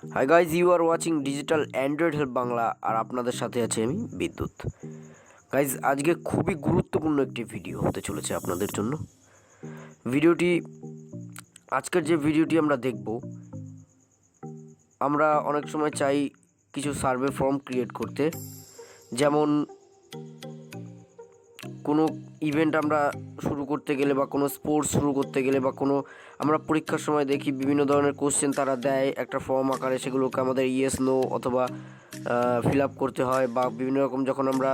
High guys, you are watching digital android help Bangla, আর আপনাদের সাথে আছে আমি বিদ্যুৎ। গাইজ, আজকে খুবই গুরুত্বপূর্ণ একটি ভিডিও হতে চলেছে আপনাদের জন্য। আজকের যে ভিডিওটি আমরা দেখব, আমরা অনেক সময় চাই কিছু সার্ভে ফর্ম ক্রিয়েট করতে, যেমন কোনো ইভেন্ট আমরা শুরু করতে গেলে বা কোনো স্পোর্টস শুরু করতে গেলে বা কোনো আমরা পরীক্ষার সময় দেখি বিভিন্ন ধরনের কোশ্চেন তারা দেয় একটা ফর্ম আকারে, সেগুলোকে আমাদের ইয়েস নো অথবা ফিল আপ করতে হয়। বা বিভিন্ন রকম যখন আমরা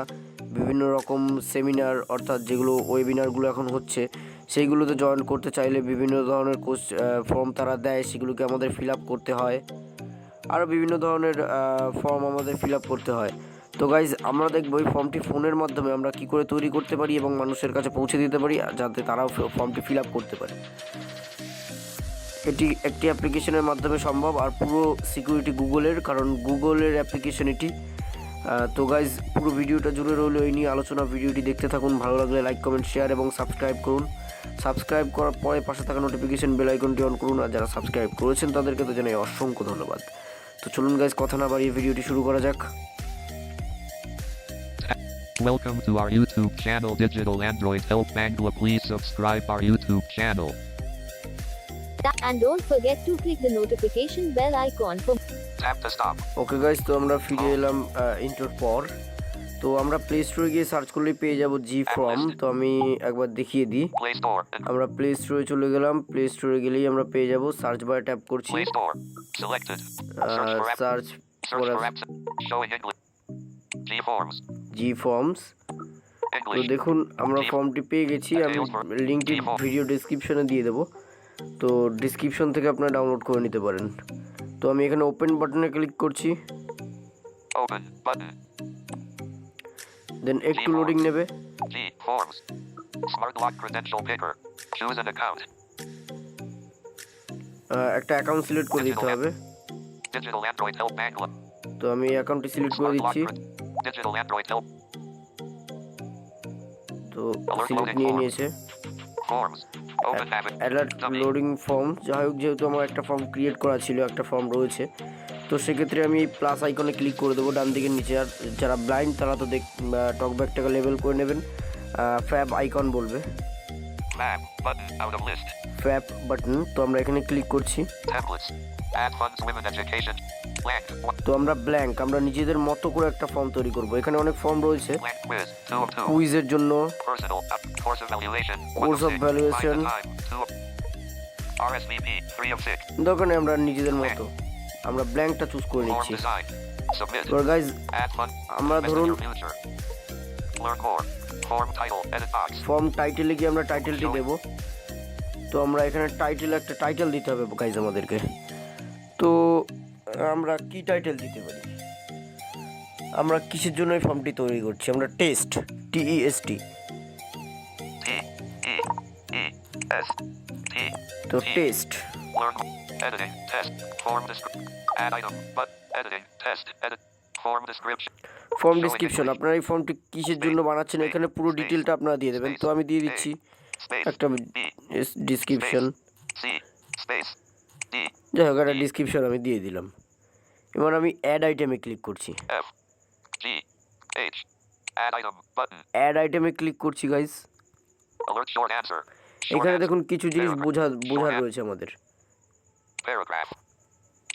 বিভিন্ন রকম সেমিনার অর্থাৎ যেগুলো ওয়েবিনারগুলো এখন হচ্ছে সেইগুলোতে জয়েন করতে চাইলে বিভিন্ন ধরনের ফর্ম তারা দেয়, সেগুলোকে আমাদের ফিল আপ করতে হয়। আরও বিভিন্ন ধরনের ফর্ম আমাদের ফিল আপ করতে হয়। তো গাইজ, আমরা দেখব এই ফর্মটি ফোনের মাধ্যমে আমরা কী করে তৈরি করতে পারি এবং মানুষের কাছে পৌঁছে দিতে পারি, যাতে তারাও ফর্মটি ফিল আপ করতে পারে। এটি একটি অ্যাপ্লিকেশনের মাধ্যমে সম্ভব, আর পুরো সিকিউরিটি গুগলের, কারণ গুগলের অ্যাপ্লিকেশন এটি। তো গাইজ, পুরো ভিডিওটা জুড়ে রইল এই নিয়ে আলোচনা। ভিডিওটি দেখতে থাকুন, ভালো লাগলে লাইক, কমেন্ট, শেয়ার এবং সাবস্ক্রাইব করুন। সাবস্ক্রাইব করার পরে পাশে থাকা নোটিফিকেশন বেল আইকনটি অন করুন, আর যারা সাবস্ক্রাইব করেছেন তাদেরকে তো জানাই অসংখ্য ধন্যবাদ। তো চলুন গাইজ, কথা না বাড়িয়ে ভিডিওটি শুরু করা যাক। Welcome to our YouTube channel Digital Android Help Bangla. Please subscribe our YouTube channel. And don't forget to click the notification bell icon for Tap to stop. Okay guys, তো আমরা ফিরে এলাম ইন্টার পর। তো আমরা প্লে স্টোরে গিয়ে search করলেই পেয়ে যাব জি ফর্ম। তো আমি একবার দেখিয়ে দিই। Play Store. আমরা প্লে স্টোরে চলে গেলাম। প্লে স্টোরে গেলেই আমরা পেয়ে যাব, সার্চ বারে ট্যাপ করছি, Play Store. Selected. Search for apps. Search Search for apps. Showing English. G Forms. G forms. তো English. দেখুন, আমরা ফর্মটি পেয়ে গেছি। আমি লিঙ্কটি ভিডিও ডিসক্রিপশনে দিয়ে দেবো, তো ডিসক্রিপশন থেকে আপনারা ডাউনলোড করে নিতে পারেন। তো আমি এখানে ওপেন বাটনে ক্লিক করছি, Open button. দেন একটু লোডিং নেবে। G Forms. Smart Lock Credential Picker. Choose an account. একটা অ্যাকাউন্ট সিলেক্ট করে দিতে হবে। Digital Android Help Bangla. তো আমি এই অ্যাকাউন্টটি সিলেক্ট করে দিচ্ছি। Digital Android Help. তো সিলেক্ট নিয়ে নিয়েছে। Forms. Open habit. Alert loading form. যাই হোক, যেহেতু আমার একটা ফর্ম ক্রিয়েট করা ছিল, একটা ফর্ম রয়েছে, তো সেক্ষেত্রে আমি প্লাস আইকনে ক্লিক করে দেবো ডান দিকের নিচে। আর যারা ব্লাইন্ড তারা তো টকব্যাকটাকে লেবেল করে নেবেন। ফ্যাব আইকন বলবে, Map button out of list. Fab button. তো আমরা এখানে ক্লিক করছি। Templates. Add funds women education. Blank. তো আমরা ব্ল্যাঙ্ক, আমরা নিজেদের মতো করে একটা ফর্ম তৈরি করব। এখানে অনেক ফর্ম রয়েছে, Blank quiz. 2 of 2. কুইজের জন্য, Personal. Course evaluation. 1 course of of 6. Valuation. Find the time. 2 of RSVP. 3 of 6. দোকানে আমরা নিজেদের মতো আমরা ব্ল্যাঙ্কটা চুজ করে Form নিচ্ছি। design. Submit. তো গাইজ, Add fund. আমরা ধরুন Messenger future. Learn more. Form title. Edit box. Form টাইটেলে গিয়ে আমরা টাইটেলটি দেব। তো আমরা এখানে একটা টাইটেল দিতে হবে গাইজ আমাদেরকে। তো আমরা কি টাইটেল দিতে পারি? আমরা কিসের জন্য এই ফর্মটি তৈরি করছি? আমরা test, TEST। T. E. E. S. T. তো test. Learn. Editing. Test. Form description. Add item. But. Editing. Test. Edit. Form description. Form description. আপনারা এই ফর্মটি কিসের জন্য বানাচ্ছেন এখানে পুরো ডিটেলটা আপনারা দিয়ে দেবেন। তো আমি দিয়ে দিচ্ছি একটা ডিসক্রিপশন। C. Space. D. যাই হোক, একটা ডিসক্রিপশন আমি দিয়ে দিলাম। এবার আমি অ্যাড আইটেমে ক্লিক করছি। F. G. H. Add item. Button. Add আইটেমে ক্লিক করছি guys. Alert short answer. Short এখানে answer. দেখুন কিছু জিনিস বোঝার Short রয়েছে আমাদের। Paragraph.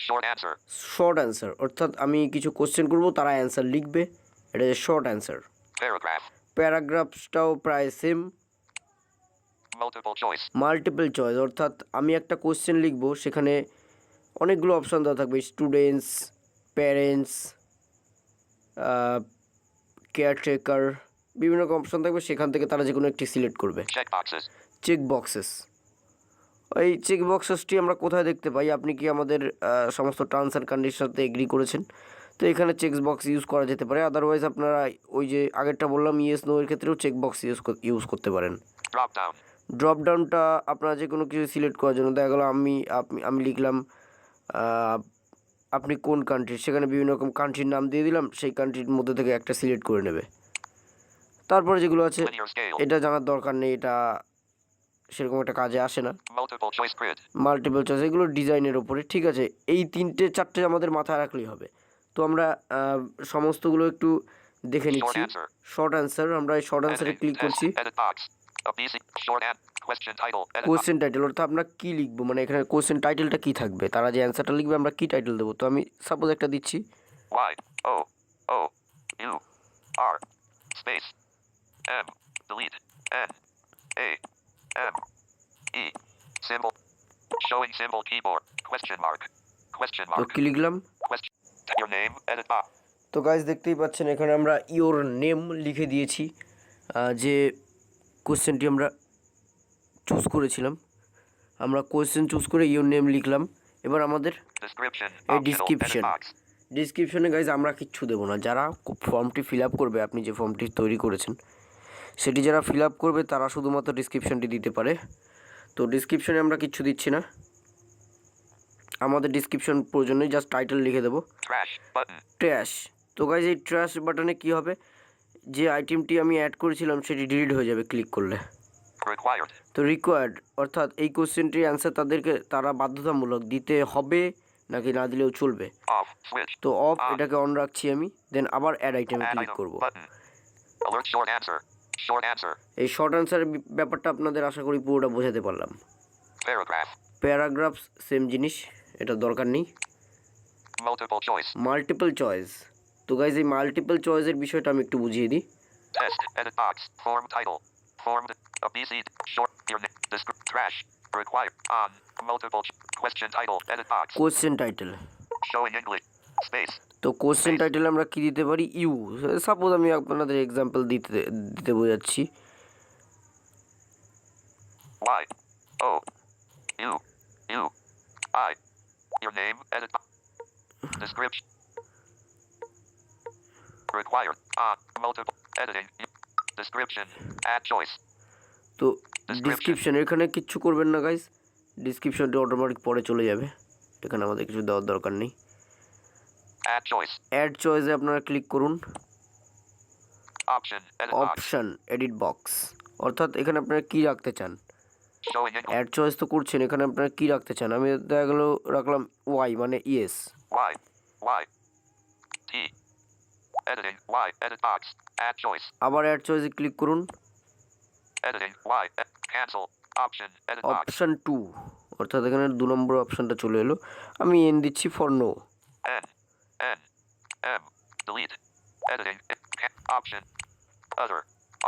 Short answer. Short answer, অর্থাৎ আমি কিছু কোশ্চেন করব, তারা অ্যান্সার লিখবে, এটা হচ্ছে শর্ট অ্যান্সার। Paragraph. প্যারাগ্রাফসটাও প্রায় same. Multiple choice. Multiple choice, অর্থাৎ আমি একটা কোশ্চেন লিখব, সেখানে অনেকগুলো অপশান দেওয়া থাকবে, স্টুডেন্টস, প্যারেন্টস, কেয়ারটেকার, বিভিন্ন রকম অপশান থাকবে। সেখান থেকে তারা যে কোনো একটি সিলেক্ট করবে। Checkboxes. Check boxes. এই চেক বক্সেসটি আমরা কোথায় দেখতে পাই? আপনি কি আমাদের সমস্ত টার্মস অ্যান্ড কন্ডিশনের সাথে এগ্রি করেছেন? তো এখানে চেক বক্স ইউজ করা যেতে পারে। আদারওয়াইজ আপনারা ওই যে আগেরটা বললাম ইয়েস নো এর ক্ষেত্রেও চেক বক্স ইউজ করতে পারেন। Drop down. ড্রপ ডাউনটা আপনারা যে কোনো কিছু সিলেক্ট করার জন্য, দেখা গেলো আমি লিখলাম আপনি কোন কান্ট্রি, সেখানে বিভিন্ন রকম কান্ট্রির নাম দিয়ে দিলাম, সেই কান্ট্রির মধ্যে থেকে একটা সিলেক্ট করে নেবে। তারপরে যেগুলো আছে Linear scale. এটা জানার দরকার নেই, এটা সেরকম একটা কাজে আসে না। Multiple choice grid. Multiple choice এগুলো ডিজাইনের ওপরে, ঠিক আছে। এই 3-4টে আমাদের মাথায় রাখলেই হবে। তো আমরা সমস্তগুলো একটু দেখে Short নিচ্ছি। answer. শর্ট অ্যান্সার, আমরা এই শর্ট অ্যান্সারে Editing. Click Test. করছি। Edit box. A BC. Short and question title. Edit box. Question title অর্থাৎ আমরা কী লিখবো, মানে এখানে কোয়েশ্চেন টাইটেলটা কী থাকবে, তারা যে অ্যান্সারটা লিখবে আমরা কী টাইটেল দেবো। তো আমি সাপোজ একটা দিচ্ছি, Y O O U R space M delete N A M E symbol showing symbol keyboard question mark তো কী লিখলাম। question your name edit box. তো গাইজ দেখতেই পাচ্ছেন এখানে আমরা ইওর নেম লিখে দিয়েছি, যে কোয়েশ্চেনটি আমরা চুজ করেছিলাম। আমরা কোয়েশ্চেন চুজ করে ইওর নেম লিখলাম। এবার আমাদের Description এই optional edit box. ডিসক্রিপশনে গাইজ আমরা কিচ্ছু দেবো না। যারা ফর্মটি ফিল আপ করবে, আপনি যে ফর্মটি তৈরি করেছেন সেটি যারা ফিল আপ করবে তারা শুধুমাত্র ডিসক্রিপশনটি দিতে পারে। তো ডিসক্রিপশনে আমরা কিচ্ছু দিচ্ছি না, আমাদের ডিসক্রিপশন প্রয়োজনে জাস্ট টাইটেল লিখে দেবো Trash button. ট্র্যাশ। তো গাইজ এই ট্র্যাশ বাটনে কী হবে, যে আইটেমটি আমি অ্যাড করেছিলাম সেটি ডিলিট হয়ে যাবে ক্লিক করলে। Required. তো রিকোয়ার্ড অর্থাৎ এই কোশ্চেনটির অ্যান্সার তারা বাধ্যতামূলক দিতে হবে, নাকি না দিলেও চলবে। Off switch. তো অফ On. এটাকে অন রাখছি আমি, দেন আবার অ্যাড আইটেমে Add ক্লিক item করব। button. Alert short answer. Short answer. এই শর্ট অ্যান্সারের ব্যাপারটা আপনাদের আশা করি পুরোটা বোঝাতে পারলাম। Paragraph. প্যারাগ্রাফস সেম জিনিস, এটা দরকার নেই। Multiple choice. মাল্টিপল চয়েস, তো গাইজ এই মাল্টিপল চয়েসের বিষয়টা আমি একটু বুঝিয়ে দিই। Test. Edit box. Form title. Formed. A BC. Short. Your name. Trash. Required. On. Multiple. Question title. Edit box. Question title, Showing English. Space. তো কোশ্চেন টাইটেল আমরা কি দিতে পারি, ইউ। সাপোজ আমি আপনাদের এক্সাম্পল দিতে বোঝাচ্ছি। Y. O. U. U. I. Your name. Edit box. Description. Required. On. Multiple. Editing. Description. Add choice. তো ডিসক্রিপশন এখানে কিচ্ছু করবেন না গাইজ, ডিসক্রিপশনটি অটোমেটিক পরে চলে যাবে, এখানে আমাদের কিছু দেওয়ার দরকার নেই। Add choice. অ্যাড চয়েসে আপনারা ক্লিক করুন, Option. Edit box. Option edit box, অর্থাৎ এখানে আপনারা কী রাখতে চান। Showing English. অ্যাড চয়েস তো করছেন, এখানে আপনারা কী রাখতে চান। আমি দেখা গেলো রাখলাম ওয়াই, মানে yes. Y. Y. T. Editing. Y. Edit box. Add choice. আবার অ্যাড চয়েসে ক্লিক করুন, Editing. Y. Cancel. Option. Edit box. Option 2, অর্থাৎ এখানে 2 নম্বর অপশানটা চলে এলো। আমি এন দিচ্ছি for no. N. N. M. Delete. Editing. Option. Other.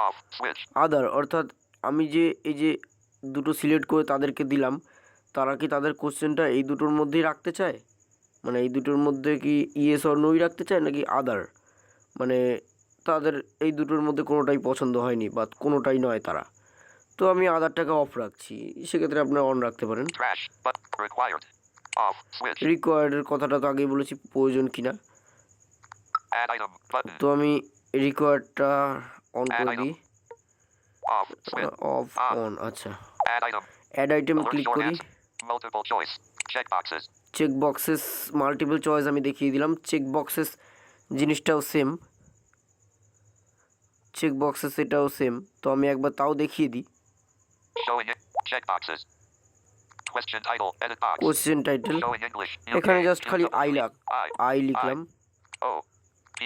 Off. Switch. Other অর্থাৎ আমি যে এই যে দুটো সিলেক্ট করে তাদেরকে দিলাম, তারা কি তাদের কোশ্চেনটা এই দুটোর মধ্যেই রাখতে চায়, মানে এই দুটোর মধ্যে কি ইয়েস অর নোই রাখতে চায়, নাকি আদার, মানে তাদের এই দুটোর মধ্যে কোনোটাই পছন্দ হয়নি বা কোনোটাই নয় তারা। তো আমি আদারটাকে অফ রাখছি, সেক্ষেত্রে আপনারা অন রাখতে পারেন। Trash. But required. Off. Switch. রিকোয়ার্ডের কথাটা তো আগেই বলেছি প্রয়োজন কিনা। Add item. Button. তো আমি রিকোয়ার্ডটা অন করে দিই, Off. Switch. অফ অন, আচ্ছা। Add item. অ্যাড আইটেমে Alert ক্লিক short করি, answer. Multiple choice. Check boxes. Check boxes multiple choice আমি দেখিয়ে দিলাম। চেক বক্সেস জিনিসটাও সেম, চেক বক্সেস এটাও সেম, তো আমি একবার তাও দেখিয়ে দিই। Showing it. Check boxes. Question title. Edit box. Question title, Showing English. এখানে UK, জাস্ট খালি UW, আই লিখলাম। O. P.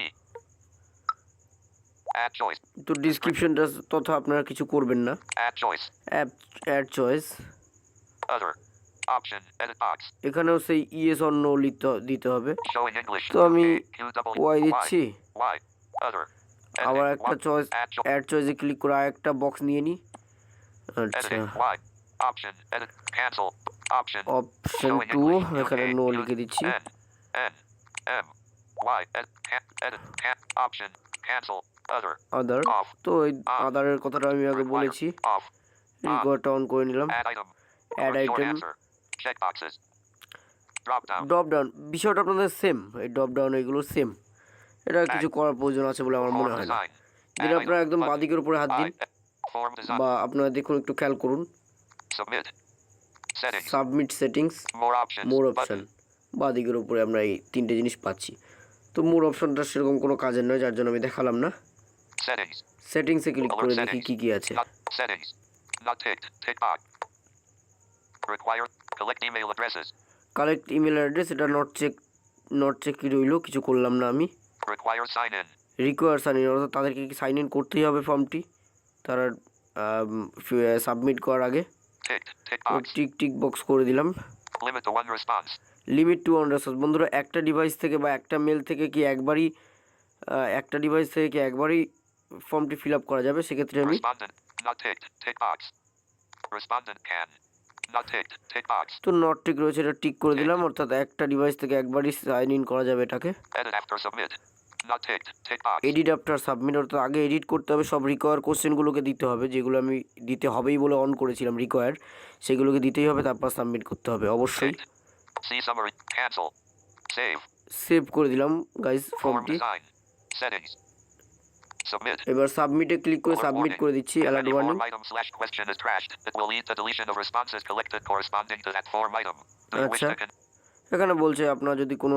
Add choice. তো ডিসক্রিপশনটা তথা আপনারা কিছু করবেন না। Add choice. Add choice, Other. Option. Edit box. এখানেও সেই ইয়েস অর নো দিতে হবে। Showing English. তো আমি UK, UW, ওয়াই দিচ্ছি, Y. Other. আবার Editing. একটা One. Choice Add choice. Add চয়েসে ক্লিক করে আরেকটা বক্স নিয়ে নিই। আচ্ছা, Editing. Y. Option. Edit. Cancel. Option. Option Showing 2, English. এখানে UK, নো লিখে দিচ্ছি। N. N. M. Y. Edit. Option. Cancel. Other. আদার, Off. তো এই আদারের কথাটা আমি আগে Required. বলেছি। Off. রিকোয়ার্ডটা অন করে নিলাম। Add item. Add Alert short item, answer. Check boxes. Drop down. Drop down, বিষয়টা আপনাদের সেম, এই ড্রপ ডাউন এগুলো সেম, এটা কিছু করার প্রয়োজন আছে বলে আমার মনে Form হয় না। design. যেটা Add আপনারা item. একদম Button. বাঁদিকের উপরে হাত দিন, Form design. বা আপনারা দেখুন একটু খেয়াল করুন, Submit. Settings. Submit settings, More options. মোর Button. অপশান, বাঁদিকের উপরে আমরা এই 3টে জিনিস পাচ্ছি। তো মোর অপশানটা সেরকম কোনো কাজের নয়, যার জন্য আমি দেখালাম না। Settings. সেটিংসে ক্লিক Alert করে দেখি settings. কী কী আছে। Not settings. Not ticked. Tick box. Require. Collect email addresses. Collect email address, এটা নট চেক কি রইলো, কিছু করলাম না আমি। Require sign in. Require sign in, অর্থাৎ তাদেরকে কি সাইন ইন করতেই হবে ফর্মটি তারা সাবমিট করার আগে। Tick তো box. টিক বক্স করে দিলাম। Limit to one response. Limit to 1 response. বন্ধুরা, একটা ডিভাইস থেকে বা একটা মেল থেকে কি একবারই ফর্মটি ফিল আপ করা যাবে? সেক্ষেত্রে আমি Respondent. Not ticked. Tick box. Respondent can. Not ticked. Tick box. তো নট টিক রয়েছে, এটা টিক করে দিলাম, অর্থাৎ একটা ডিভাইস থেকে একবারই সাইন ইন করা যাবে এটাকে। Edit after submit. Not ticked. Tick box. Edit after submit, অর্থাৎ আগে এডিট করতে হবে, সব রিকোয়ার কোশ্চেনগুলোকে দিতে হবে, যেগুলো আমি দিতে হবেই বলে অন করেছিলাম রিকোয়ার, সেগুলোকে দিতেই হবে, তারপর সাবমিট করতে হবে অবশ্যই। See summary. Cancel. Save. Save করে দিলাম গাইজ Form ফর্মটি। design. Settings. Submit. এবার সাবমিটে ক্লিক করে Alert সাবমিট warning. করে দিচ্ছি। If alert any warning. form item / question is trashed, it will lead to deletion of responses collected corresponding to that form item. Do you wish আচ্ছা, to এখানে বলছে আপনারা যদি কোনো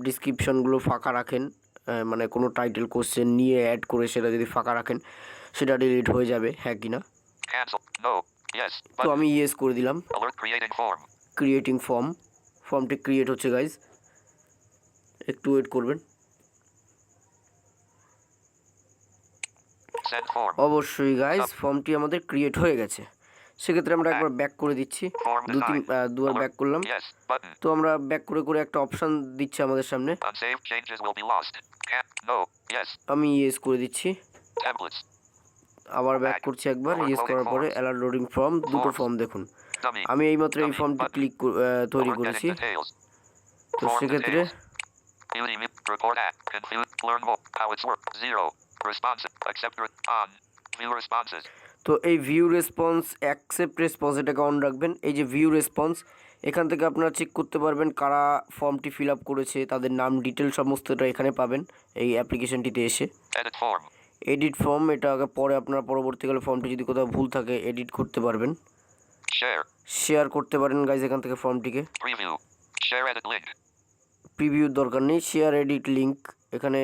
ডিসক্রিপশনগুলো ফাঁকা রাখেন, মানে কোনো টাইটেল কোশ্চেন নিয়ে অ্যাড করে সেটা যদি ফাঁকা রাখেন, সেটা ডিলিট হয়ে যাবে, হ্যাঁ কি না? cancel? No. Yes. তো Button. আমি ইয়েস করে দিলাম। Alert creating form. ক্রিয়েটিং ফর্মটি ক্রিয়েট হচ্ছে গাইজ, একটু ওয়েট করবেন। Send form. অবশ্যই গাইজ ফর্মটি আমাদের ক্রিয়েট হয়ে গেছে। সেক্ষেত্রে আমরা একবার ব্যাক করে দিচ্ছি, Form design. দুবার ব্যাক করলাম। Yes. Button. তো আমরা ব্যাক করে একটা অপশান দিচ্ছে আমাদের সামনে, Unsaved changes will be lost. No. Yes. আমি ইয়েস করে দিচ্ছি। Templates. আবার ব্যাক করছি একবার, ইয়েস করার পরে অ্যালার্ট লোডিং ফর্ম, দুটো ফর্ম দেখুন। Dummy. আমি এইমাত্র এই ফর্মটি তৈরি Alert করেছি। getting details. তো Form সেক্ষেত্রে details. Report at. Confuse. Learn more. How it's work. 0. Response. Accept. On. View responses. তো এই ভিউ রেসপন্স, অ্যাকসেপ্ট রেসপন্স, এটাকে অন রাখবেন। এই যে ভিউ রেসপন্স, এখান থেকে আপনারা চেক করতে পারবেন কারা ফর্মটি ফিল আপ করেছে, তাদের নাম ডিটেল সমস্তটা এখানে পাবেন এই অ্যাপ্লিকেশনটিতে এসে। Edit form. এডিট ফর্ম, এটা পরে আপনারা পরবর্তীকালে ফর্মটি যদি কোথাও ভুল থাকে এডিট করতে পারবেন, Share. শেয়ার করতে পারেন গাইজ এখান থেকে ফর্মটিকে। Preview. Share edit link. প্রিভিউর দরকার নেই, শেয়ার এডিট লিঙ্ক, এখানে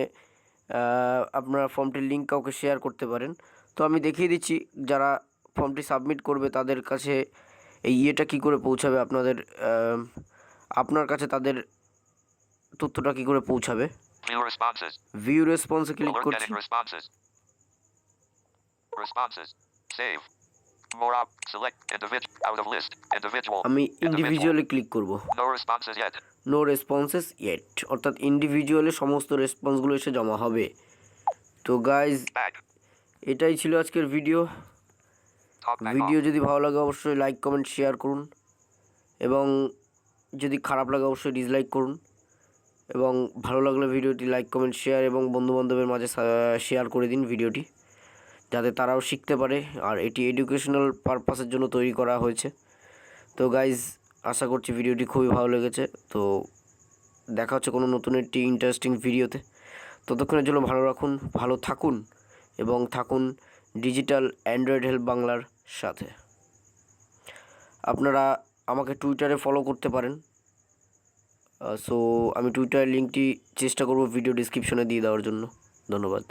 আপনারা ফর্মটির লিঙ্ক কাউকে শেয়ার করতে পারেন। তো আমি দেখিয়ে দিচ্ছি যারা ফর্মটি সাবমিট করবে তাদের কাছে এই ইয়েটা কী করে পৌঁছাবে, আপনার কাছে তাদের তথ্যটা কী করে পৌঁছাবে। View responses. ভিউ রেসপন্সে ক্লিক Alert করছি। getting responses. Responses. Save. More up. Select individual. Out of list. Individual. আমি ইন্ডিভিজুয়ালি ক্লিক করব। No responses yet. No responses yet, অর্থাৎ ইন্ডিভিজুয়ালি সমস্ত রেসপন্সগুলো এসে জমা হবে। তো গাইজ Back. এটাই ছিল আজকের video. Talk back video off. যদি ভালো লাগে অবশ্যই লাইক কমেন্ট শেয়ার করুন, এবং যদি খারাপ লাগে অবশ্যই ডিসলাইক করুন, এবং ভালো লাগলে ভিডিওটি লাইক কমেন্ট শেয়ার এবং বন্ধুবান্ধবের মাঝে শেয়ার করে দিন ভিডিওটি, যাতে তারাও শিখতে পারে। আর এটি এডুকেশনাল পারপাসের জন্য তৈরি করা হয়েছে। তো গাইজ আশা করছি ভিডিওটি খুবই ভালো লেগেছে। তো দেখা হচ্ছে কোনো নতুন একটি ইন্টারেস্টিং ভিডিওতে। ততক্ষণের জন্য ভালো থাকুন এবং থাকুন ডিজিটাল অ্যান্ড্রয়েড হেল্প বাংলার সাথে। আপনারা আমাকে টুইটারে ফলো করতে পারেন। সো আমি টুইটারের লিঙ্কটি চেষ্টা করব ভিডিও ডিসক্রিপশনে দিয়ে দেওয়ার জন্য। ধন্যবাদ।